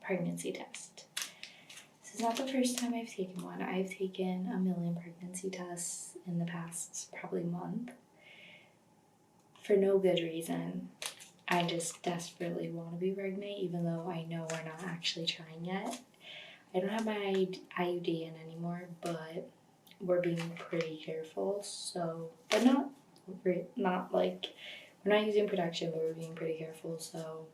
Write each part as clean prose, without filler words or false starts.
pregnancy test. This is not the first time I've taken one. I've taken a million pregnancy tests in the past probably month for no good reason. I just desperately want to be pregnant, even though I know we're not actually trying yet. I don't have my IUD in anymore, but we're being pretty careful. So, but not like, we're not using protection, but we're being pretty careful. So,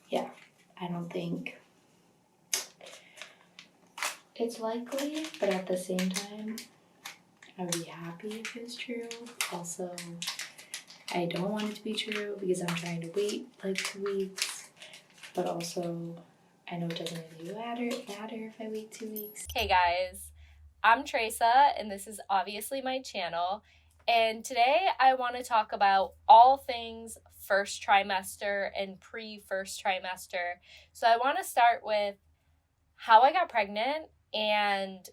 yeah, I don't think it's likely, but at the same time, I would be happy if it was true. Also, I don't want it to be true because I'm trying to wait like 2 weeks, but also I know it doesn't really matter if I wait 2 weeks. Hey guys, I'm Treasa and this is obviously my channel, and today I want to talk about all things first trimester and pre-first trimester. So I want to start with how I got pregnant and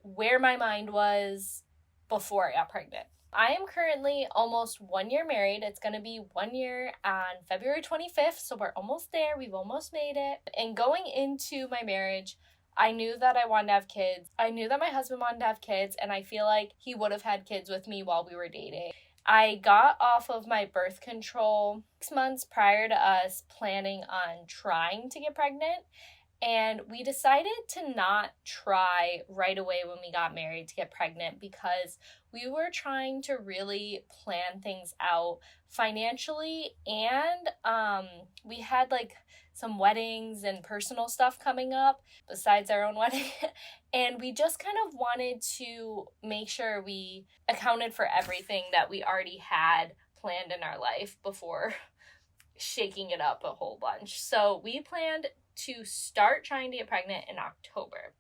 where my mind was before I got pregnant. I am currently almost 1 year married. It's going to be 1 year on February 25th, so we're almost there. We've almost made it. And going into my marriage, I knew that I wanted to have kids. I knew that my husband wanted to have kids, and I feel like he would have had kids with me while we were dating. I got off of my birth control 6 months prior to us planning on trying to get pregnant. And we decided to not try right away when we got married to get pregnant because we were trying to really plan things out financially, and we had like some weddings and personal stuff coming up besides our own wedding. And we just kind of wanted to make sure we accounted for everything that we already had planned in our life before shaking it up a whole bunch. So we planned to start trying to get pregnant in October.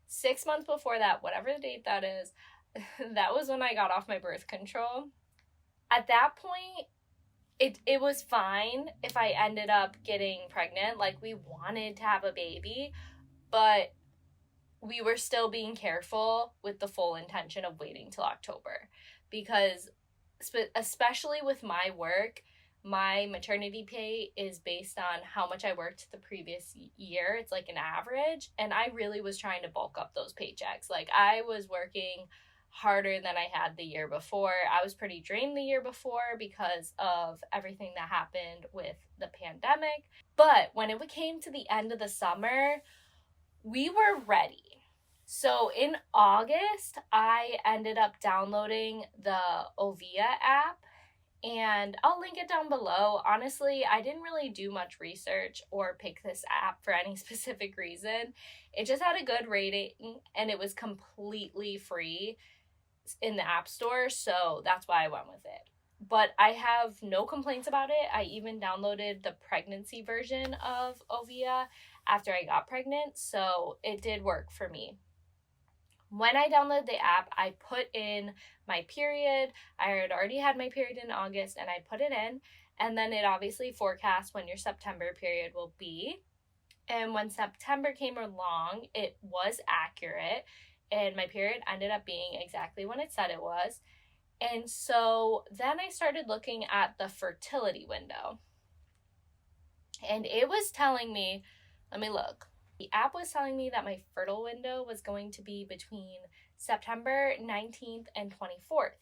6 months before that, whatever the date that is, that was when I got off my birth control. At that point, it was fine if I ended up getting pregnant. Like, we wanted to have a baby, but we were still being careful with the full intention of waiting till October. Because especially with my work, my maternity pay is based on how much I worked the previous year. It's like an average. And I really was trying to bulk up those paychecks. Like, I was working harder than I had the year before. I was pretty drained the year before because of everything that happened with the pandemic. But when it came to the end of the summer, we were ready. So in August, I ended up downloading the Ovia app. And I'll link it down below. Honestly, I didn't really do much research or pick this app for any specific reason. It just had a good rating and it was completely free in the App Store, so that's why I went with it. But I have no complaints about it. I even downloaded the pregnancy version of Ovia after I got pregnant, so it did work for me. When I downloaded the app, I put in my period. I had already had my period in August, and I put it in. And then it obviously forecasts when your September period will be. And when September came along, it was accurate. And my period ended up being exactly when it said it was. And so then I started looking at the fertility window. And it was telling me, let me look. The app was telling me that my fertile window was going to be between September 19th and 24th,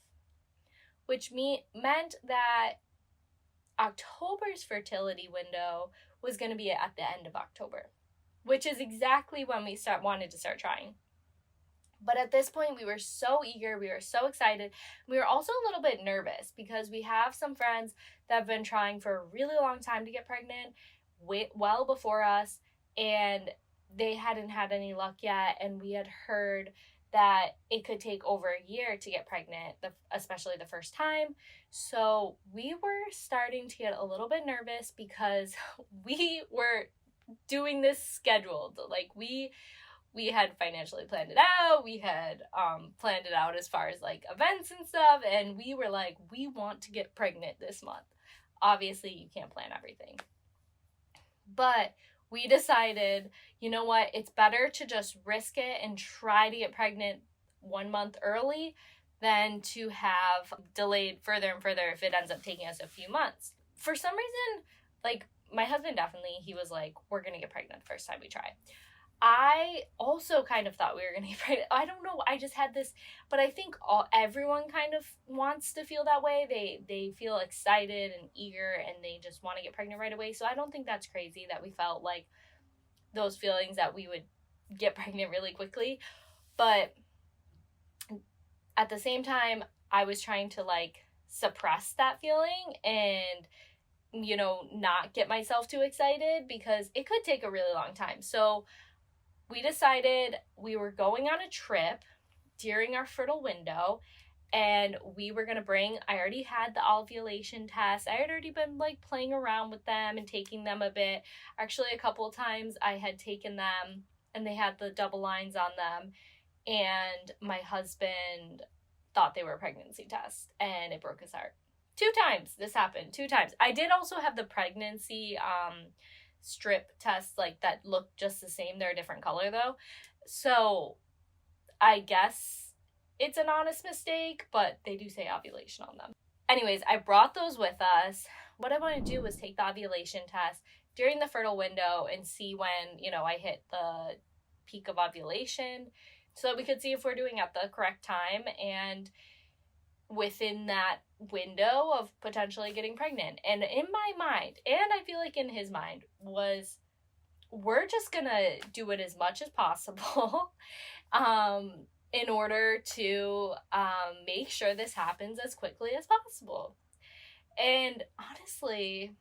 which meant that October's fertility window was going to be at the end of October, which is exactly when we wanted to start trying. But at this point, we were so eager, we were so excited. We were also a little bit nervous because we have some friends that have been trying for a really long time to get pregnant, well before us, and they hadn't had any luck yet, and we had heard that it could take over a year to get pregnant, especially the first time. So we were starting to get a little bit nervous because we were doing this scheduled. Like, we had financially planned it out. We had planned it out as far as like events and stuff, and we were like, we want to get pregnant this month. Obviously, you can't plan everything. But we decided, you know what, it's better to just risk it and try to get pregnant 1 month early than to have delayed further and further if it ends up taking us a few months. For some reason, like, my husband definitely, he was like, we're going to get pregnant the first time we try. I also kind of thought we were going to get pregnant. I don't know. I just had this, but I think everyone kind of wants to feel that way. They feel excited and eager, and they just want to get pregnant right away. So I don't think that's crazy that we felt like those feelings that we would get pregnant really quickly. But at the same time, I was trying to like suppress that feeling and, you know, not get myself too excited because it could take a really long time. So we decided we were going on a trip during our fertile window, and we were going to bring, I already had the ovulation test. I had already been like playing around with them and taking them a bit. Actually, a couple of times I had taken them and they had the double lines on them, and my husband thought they were pregnancy tests, and it broke his heart. 2 times this happened, 2 times. I did also have the pregnancy strip tests like that look just the same. They're a different color though. So I guess it's an honest mistake, but they do say ovulation on them. Anyways, I brought those with us. What I want to do was take the ovulation test during the fertile window and see when, you know, I hit the peak of ovulation so that we could see if we're doing at the correct time and within that window of potentially getting pregnant. And in my mind, and I feel like in his mind, was we're just gonna do it as much as possible in order to make sure this happens as quickly as possible. And honestly,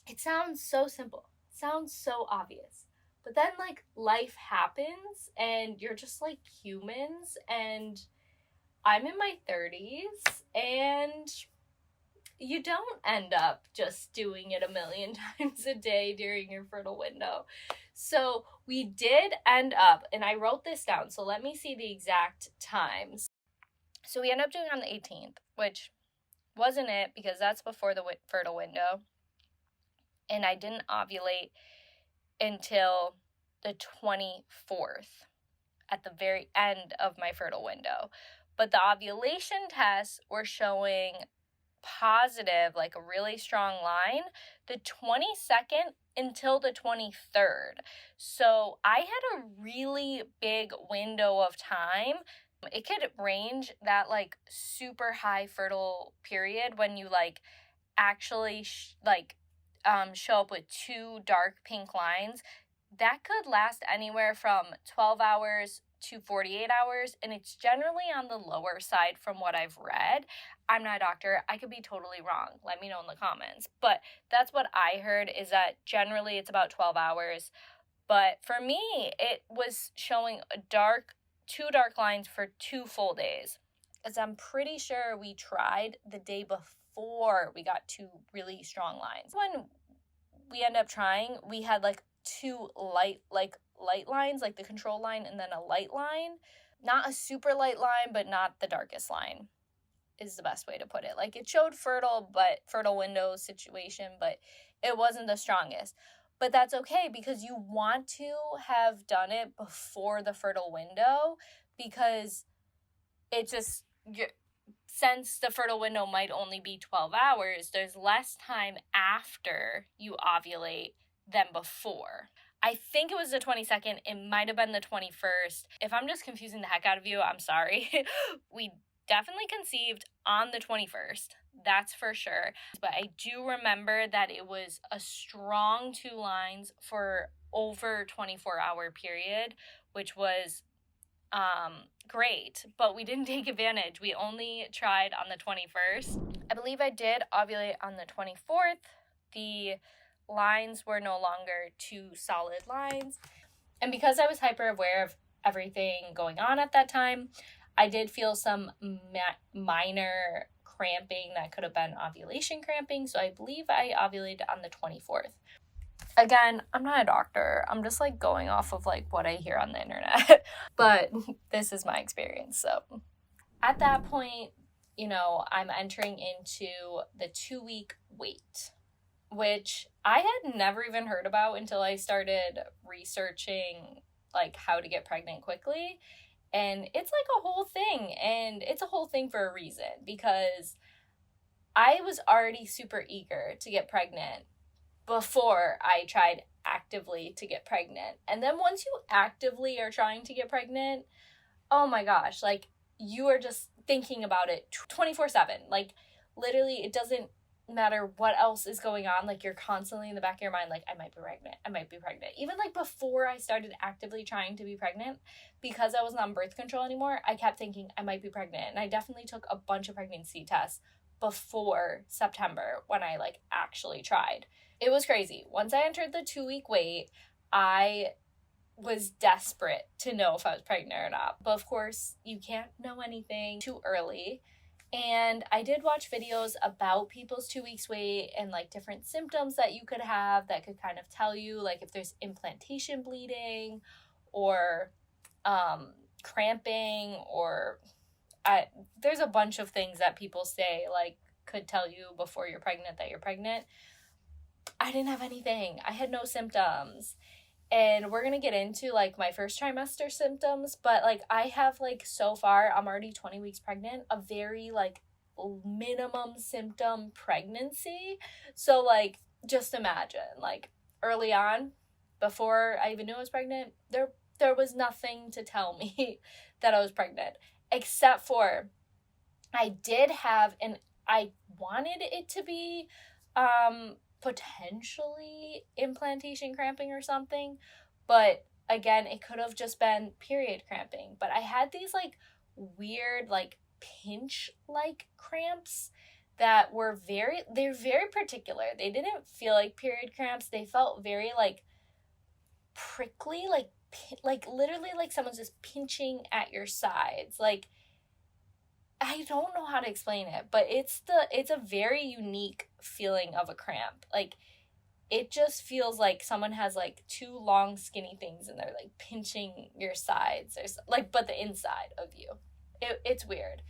it sounds so simple, sounds so obvious, but then like life happens and you're just like humans, and I'm in my 30s, and you don't end up just doing it a million times a day during your fertile window. So we did end up, and I wrote this down, so let me see the exact times. So we ended up doing on the 18th, which wasn't it because that's before the fertile window. And I didn't ovulate until the 24th at the very end of my fertile window. But the ovulation tests were showing positive, like a really strong line, the 22nd until the 23rd. So I had a really big window of time. It could range that like super high fertile period when you like actually show up with 2 dark pink lines. That could last anywhere from 12 hours to 48 hours, and it's generally on the lower side from what I've read. I'm not a doctor. I could be totally wrong. Let me know in the comments. But that's what I heard, is that generally it's about 12 hours. But for me, it was showing 2 dark lines for 2 full days. As I'm pretty sure we tried the day before we got 2 really strong lines. When we ended up trying, we had like 2 light lines, like the control line, and then a light line. Not a super light line, but not the darkest line is the best way to put it. Like it showed fertile window situation, but it wasn't the strongest. But that's okay, because you want to have done it before the fertile window, because it just, since the fertile window might only be 12 hours, there's less time after you ovulate than before. I think it was the 22nd. It might have been the 21st. If I'm just confusing the heck out of you, I'm sorry. We definitely conceived on the 21st. That's for sure. But I do remember that it was a strong 2 lines for over 24-hour period, which was great, but we didn't take advantage. We only tried on the 21st. I believe I did ovulate on the 24th. The lines were no longer 2 solid lines. And because I was hyper aware of everything going on at that time, I did feel some minor cramping that could have been ovulation cramping. So I believe I ovulated on the 24th. Again, I'm not a doctor. I'm just like going off of like what I hear on the internet. But this is my experience. So at that point, you know, I'm entering into the 2-week wait, which I had never even heard about until I started researching like how to get pregnant quickly. And it's like a whole thing, and it's a whole thing for a reason, because I was already super eager to get pregnant before I tried actively to get pregnant. And then once you actively are trying to get pregnant, oh my gosh, like you are just thinking about it 24/7. Like literally it doesn't matter what else is going on, like you're constantly in the back of your mind like, I might be pregnant. Even like before I started actively trying to be pregnant, because I wasn't on birth control anymore, I kept thinking I might be pregnant. And I definitely took a bunch of pregnancy tests before September when I like actually tried. It was crazy. Once I entered the 2-week wait, I was desperate to know if I was pregnant or not. But of course, you can't know anything too early. And I did watch videos about people's 2 weeks wait and like different symptoms that you could have that could kind of tell you like if there's implantation bleeding or cramping, or there's a bunch of things that people say like could tell you before you're pregnant that you're pregnant. I didn't have anything. I had no symptoms. And we're gonna get into like my first trimester symptoms, but like I have like so far, I'm already 20 weeks pregnant, a very like minimum symptom pregnancy. So like just imagine like early on, before I even knew I was pregnant, there was nothing to tell me that I was pregnant, except for I did have, and I wanted it to be potentially implantation cramping or something, but again, it could have just been period cramping. But I had these like weird like pinch like cramps that they're very particular. They didn't feel like period cramps. They felt very like prickly, like literally like someone's just pinching at your sides. Like I don't know how to explain it, but it's a very unique feeling of a cramp. Like it just feels like someone has like two long skinny things and they're like pinching your sides or like, but the inside of you. It's weird,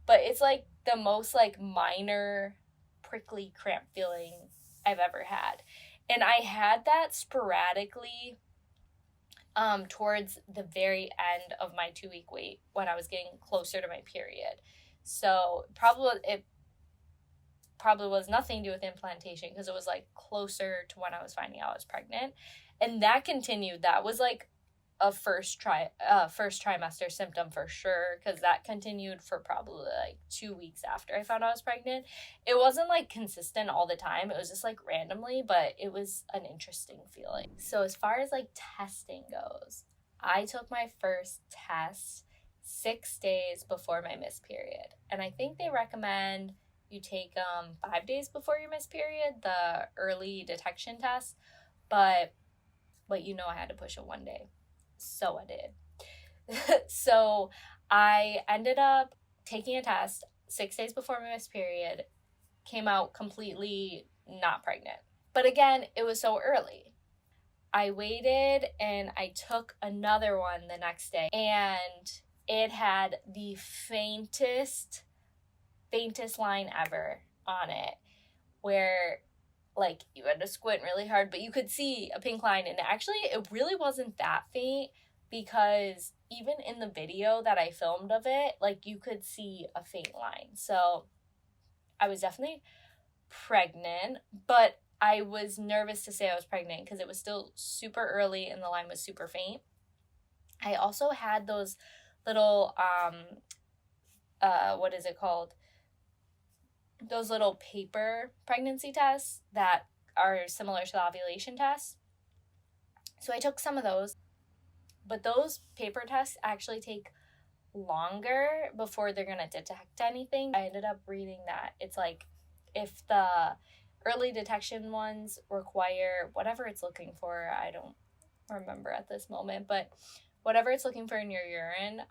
but it's like the most like minor prickly cramp feeling I've ever had. And I had that sporadically towards the very end of my 2-week wait when I was getting closer to my period. So it probably was nothing to do with implantation because it was like closer to when I was finding out I was pregnant. And that continued. That was like a first trimester symptom for sure, because that continued for probably like 2 weeks after I found out I was pregnant. It wasn't like consistent all the time. It was just like randomly, but it was an interesting feeling. So as far as like testing goes, I took my first test 6 days before my missed period. And I think they recommend you take 5 days before your missed period, the early detection test. But you know I had to push it 1 day. So I did. So I ended up taking a test 6 days before my missed period, came out completely not pregnant. But again, it was so early. I waited and I took another one the next day, and it had the faintest line ever on it, where like you had to squint really hard, but you could see a pink line. And actually it really wasn't that faint, because even in the video that I filmed of it, like you could see a faint line. So I was definitely pregnant, but I was nervous to say I was pregnant because it was still super early and the line was super faint. I also had those little what is it called? Those little paper pregnancy tests that are similar to the ovulation tests. So I took some of those, but those paper tests actually take longer before they're going to detect anything. I ended up reading that it's like if the early detection ones require whatever it's looking for, I don't remember at this moment, but whatever it's looking for in your urine,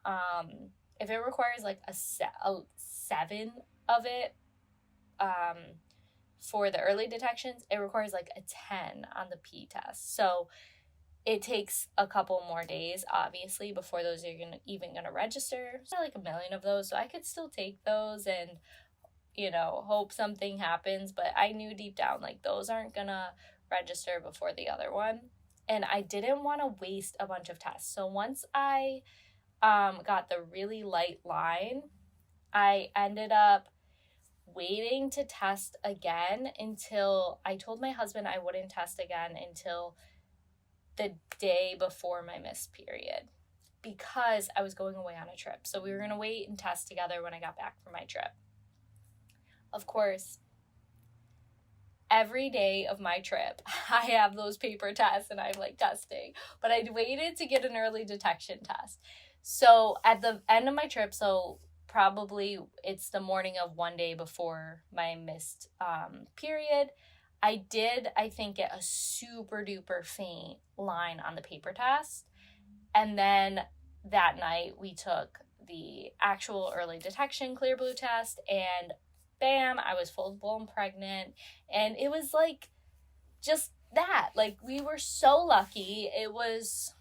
if it requires like a 7 of it, for the early detections, it requires like a 10 on the P test. So it takes a couple more days, obviously, before those are even gonna register. There's not like a million of those, so I could still take those and, you know, hope something happens. But I knew deep down, like, those aren't gonna register before the other one. And I didn't want to waste a bunch of tests. So once I got the really light line, I ended up waiting to test again until I told my husband I wouldn't test again until the day before my missed period because I was going away on a trip. So we were going to wait and test together when I got back from my trip. Of course, every day of my trip, I have those paper tests and I'm like testing, but I waited to get an early detection test. So at the end of my trip, so probably it's the morning of one day before my missed period, I think, get a super duper faint line on the paper test. And then that night we took the actual early detection clear blue test, and bam, I was full blown pregnant. And it was like just that. Like, we were so lucky. It was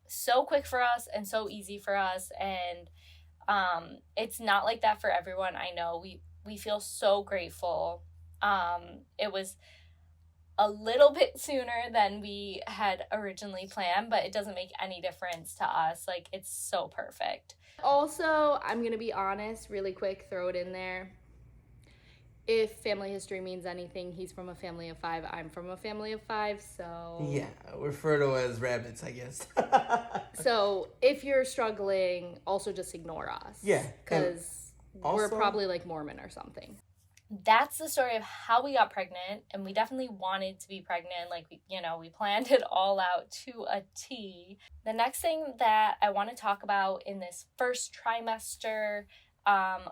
so quick for us and so easy for us. And it's not like that for everyone. I know we feel so grateful. It was a little bit sooner than we had originally planned, but it doesn't make any difference to us. Like, it's so perfect. Also, I'm gonna be honest, really quick, throw it in there. If family history means anything, he's from a family of 5. I'm from a family of 5, so... Yeah, we're fertile as rabbits, I guess. So, if you're struggling, also just ignore us. Yeah. Because we're also- probably like Mormon or something. That's the story of how we got pregnant, and we definitely wanted to be pregnant. Like, we planned it all out to a T. The next thing that I want to talk about in this first trimester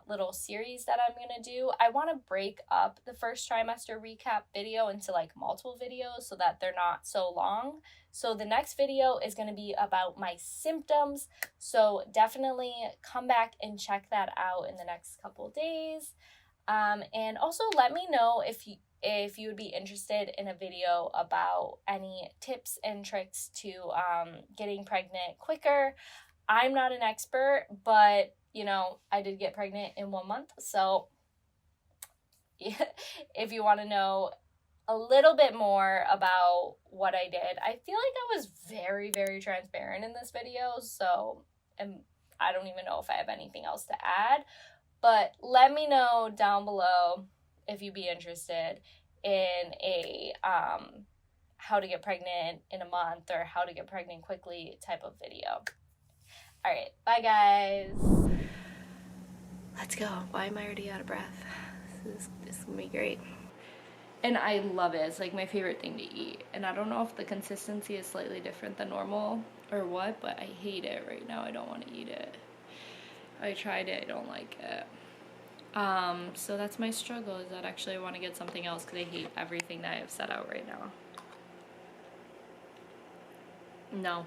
little series that I'm gonna do, I want to break up the first trimester recap video into like multiple videos so that they're not so long. So the next video is going to be about my symptoms, so definitely come back and check that out in the next couple days. And also let me know if you would be interested in a video about any tips and tricks to getting pregnant quicker. I'm not an expert, but I did get pregnant in 1 month. So if you want to know a little bit more about what I did, I feel like I was very, very transparent in this video. So I don't even know if I have anything else to add. But let me know down below if you'd be interested in a how to get pregnant in a month or how to get pregnant quickly type of video. All right, bye guys. Let's go. Why am I already out of breath? This is gonna be great. And I love it. It's like my favorite thing to eat. And I don't know if the consistency is slightly different than normal or what, but I hate it right now. I don't want to eat it. I tried it, I don't like it. So that's my struggle, is that actually I want to get something else because I hate everything that I have set out right now. No.